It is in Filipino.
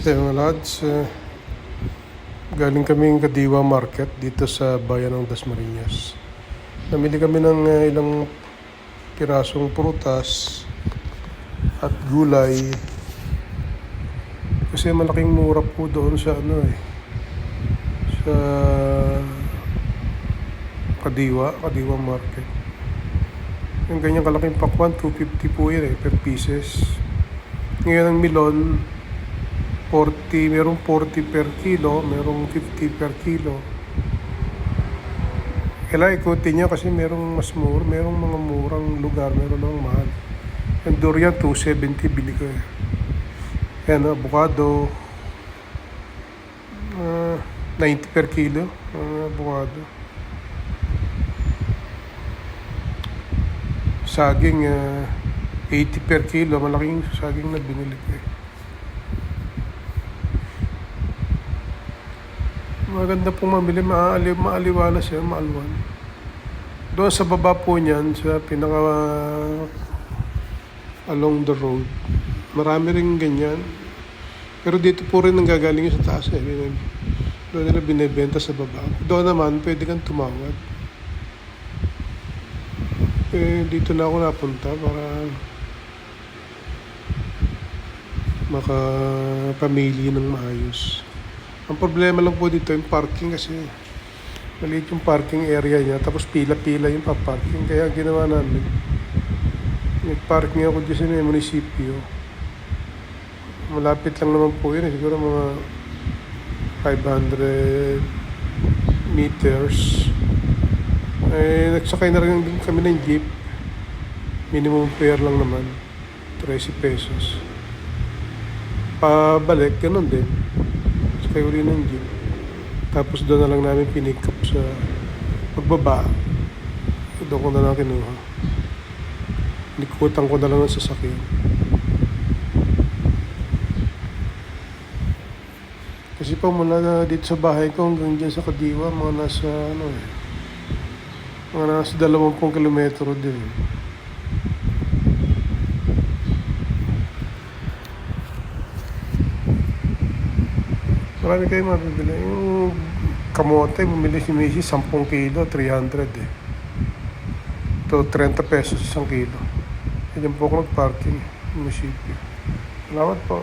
Ito mga lads, galing kaming Kadiwa Market dito sa bayan ng Dasmariñas. Namili kami ng ilang pirasong prutas at gulay kasi malaking mura po doon sa sa Kadiwa Market. Yung ganyang kalaking pakwan, 250 po yan per pieces. Ngayon ang melon, 40, merong 40 per kilo, merong 50 per kilo. Kailangan ikutin niya kasi merong mas mura, merong mga murang lugar, meron ng mahal. Yung durian, 270 bili ko eh. Yan, avocado, 90 per kilo, avocado. Saging, 80 per kilo, malaking saging na binili ko eh. Maganda pong mamili, maaliwala siya, maalwan. Doon sa baba po niyan, sa pinaka along the road, marami rin ganyan. Pero dito po rin nanggagaling sa taas eh. Doon nila binibenta sa baba. Doon naman, pwede kang tumawad. Dito na ako napunta para makapamili ng maayos. Ang problema lang po dito yung parking kasi maliit yung parking area niya tapos pila-pila yung pa-parking kaya ginawa namin nag-parking ako dyan sa munisipyo. Malapit lang naman po yun siguro mga 500 meters. Nagsakay na rin din kami ng jeep, minimum fare lang naman 13 pesos. Pabalik ganun din, kaya uli ng jeep. Tapos doon na lang namin pinick up sa pagbaba. Doon ko na lang kinuha. Likutan ko na lang ang sasakyan. Kasi pa mula na dito sa bahay ko hanggang dyan sa Kadiwa, mga nasa mga nasa 20 kilometro din. Marami kayo mabibili. Yung kamote, bumili si Missy 10 kilo, 300 eh. Ito, 30 pesos 1 kilo. Diyan po ako nag-parking, munisipyo. Salamat po.